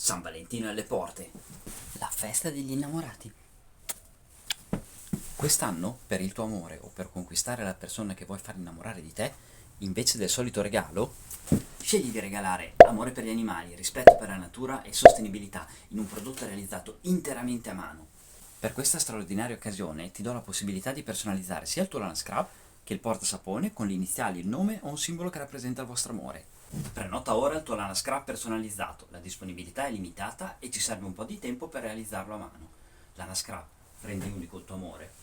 San Valentino è alle porte. La festa degli innamorati. Quest'anno, per il tuo amore o per conquistare la persona che vuoi far innamorare di te, invece del solito regalo, scegli di regalare amore per gli animali, rispetto per la natura e sostenibilità in un prodotto realizzato interamente a mano. Per questa straordinaria occasione ti do la possibilità di personalizzare sia il tuo Lana Scrub che il portasapone con le iniziali, il nome o un simbolo che rappresenta il vostro amore. Prenota ora il tuo Lana Scrub personalizzato, la disponibilità è limitata e ci serve un po' di tempo per realizzarlo a mano. Lana Scrub, rendi unico il tuo amore.